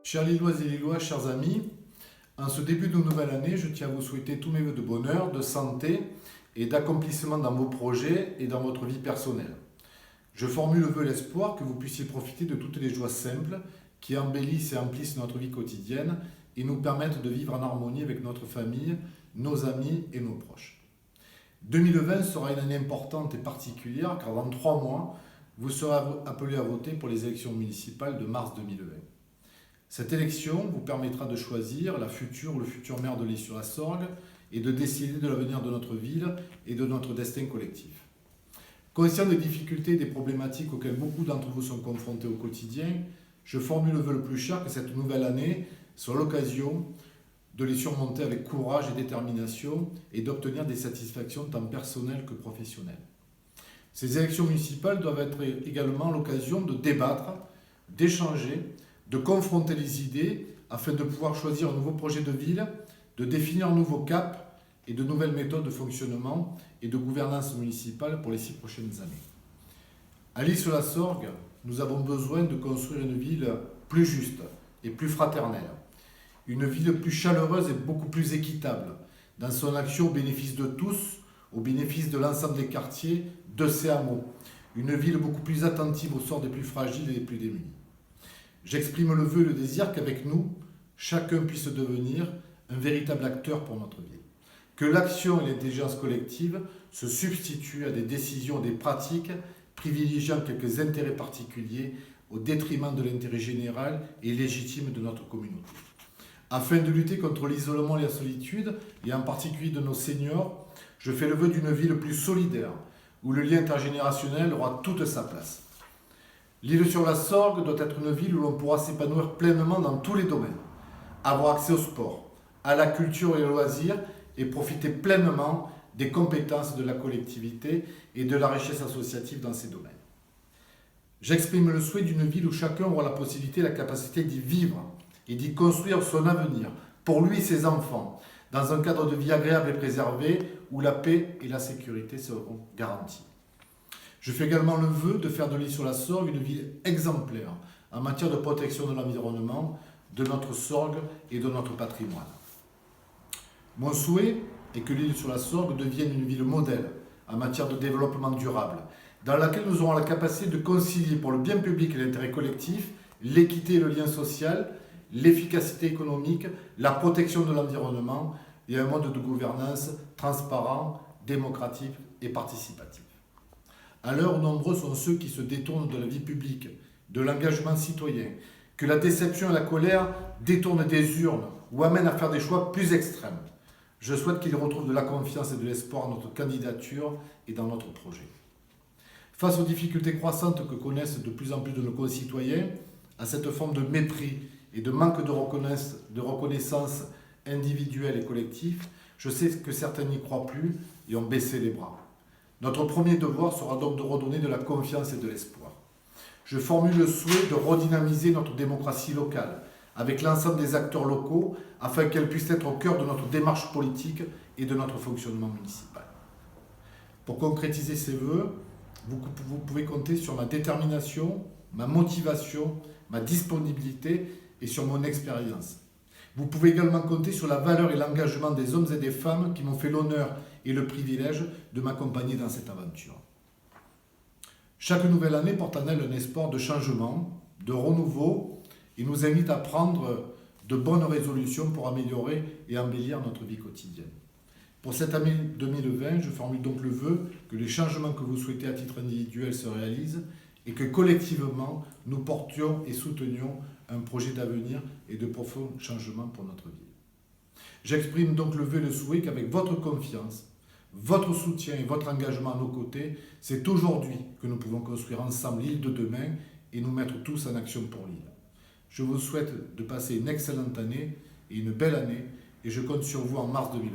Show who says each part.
Speaker 1: Chers Lilloises et Lillois, chers amis, en ce début de nouvelle année, je tiens à vous souhaiter tous mes vœux de bonheur, de santé et d'accomplissement dans vos projets et dans votre vie personnelle. Je formule le vœu l'espoir que vous puissiez profiter de toutes les joies simples qui embellissent et emplissent notre vie quotidienne et nous permettent de vivre en harmonie avec notre famille, nos amis et nos proches. 2020 sera une année importante et particulière car dans 3 mois, vous serez appelés à voter pour les élections municipales de mars 2020. Cette élection vous permettra de choisir la future ou le futur maire de l'Isle-sur-la-Sorgue et de décider de l'avenir de notre ville et de notre destin collectif. Conscient des difficultés et des problématiques auxquelles beaucoup d'entre vous sont confrontés au quotidien, je formule le vœu le plus cher que cette nouvelle année soit l'occasion de les surmonter avec courage et détermination et d'obtenir des satisfactions tant personnelles que professionnelles. Ces élections municipales doivent être également l'occasion de débattre, d'échanger, de confronter les idées afin de pouvoir choisir un nouveau projet de ville, de définir un nouveau cap et de nouvelles méthodes de fonctionnement et de gouvernance municipale pour les 6 prochaines années. À l'Isle-sur-la-Sorgue, nous avons besoin de construire une ville plus juste et plus fraternelle, une ville plus chaleureuse et beaucoup plus équitable, dans son action au bénéfice de tous, au bénéfice de l'ensemble des quartiers, de ces hameaux, une ville beaucoup plus attentive au sort des plus fragiles et des plus démunis. J'exprime le vœu et le désir qu'avec nous, chacun puisse devenir un véritable acteur pour notre ville. Que l'action et l'intelligence collective se substituent à des décisions et des pratiques privilégiant quelques intérêts particuliers au détriment de l'intérêt général et légitime de notre communauté. Afin de lutter contre l'isolement et la solitude, et en particulier de nos seniors, je fais le vœu d'une ville plus solidaire, où le lien intergénérationnel aura toute sa place. L'Isle-sur-la-Sorgue doit être une ville où l'on pourra s'épanouir pleinement dans tous les domaines, avoir accès au sport, à la culture et aux loisirs et profiter pleinement des compétences de la collectivité et de la richesse associative dans ces domaines. J'exprime le souhait d'une ville où chacun aura la possibilité et la capacité d'y vivre et d'y construire son avenir, pour lui et ses enfants, dans un cadre de vie agréable et préservé où la paix et la sécurité seront garanties. Je fais également le vœu de faire de l'Isle-sur-la-Sorgue une ville exemplaire en matière de protection de l'environnement, de notre Sorgue et de notre patrimoine. Mon souhait est que l'Isle-sur-la-Sorgue devienne une ville modèle en matière de développement durable, dans laquelle nous aurons la capacité de concilier pour le bien public et l'intérêt collectif, l'équité et le lien social, l'efficacité économique, la protection de l'environnement et un mode de gouvernance transparent, démocratique et participatif. À l'heure où nombreux sont ceux qui se détournent de la vie publique, de l'engagement citoyen, que la déception et la colère détournent des urnes ou amènent à faire des choix plus extrêmes, je souhaite qu'ils retrouvent de la confiance et de l'espoir dans notre candidature et dans notre projet. Face aux difficultés croissantes que connaissent de plus en plus de nos concitoyens, à cette forme de mépris et de manque de reconnaissance individuelle et collective, je sais que certains n'y croient plus et ont baissé les bras. Notre premier devoir sera donc de redonner de la confiance et de l'espoir. Je formule le souhait de redynamiser notre démocratie locale avec l'ensemble des acteurs locaux afin qu'elle puisse être au cœur de notre démarche politique et de notre fonctionnement municipal. Pour concrétiser ces vœux, vous pouvez compter sur ma détermination, ma motivation, ma disponibilité et sur mon expérience. Vous pouvez également compter sur la valeur et l'engagement des hommes et des femmes qui m'ont fait l'honneur et le privilège de m'accompagner dans cette aventure. Chaque nouvelle année porte en elle un espoir de changement, de renouveau et nous invite à prendre de bonnes résolutions pour améliorer et embellir notre vie quotidienne. Pour cette année 2020, je formule donc le vœu que les changements que vous souhaitez à titre individuel se réalisent et que collectivement, nous portions et soutenions un projet d'avenir et de profonds changements pour notre ville. J'exprime donc le vœu et le souhait qu'avec votre confiance, votre soutien et votre engagement à nos côtés, c'est aujourd'hui que nous pouvons construire ensemble l'île de demain et nous mettre tous en action pour l'île. Je vous souhaite de passer une excellente année et une belle année et je compte sur vous en mars 2020.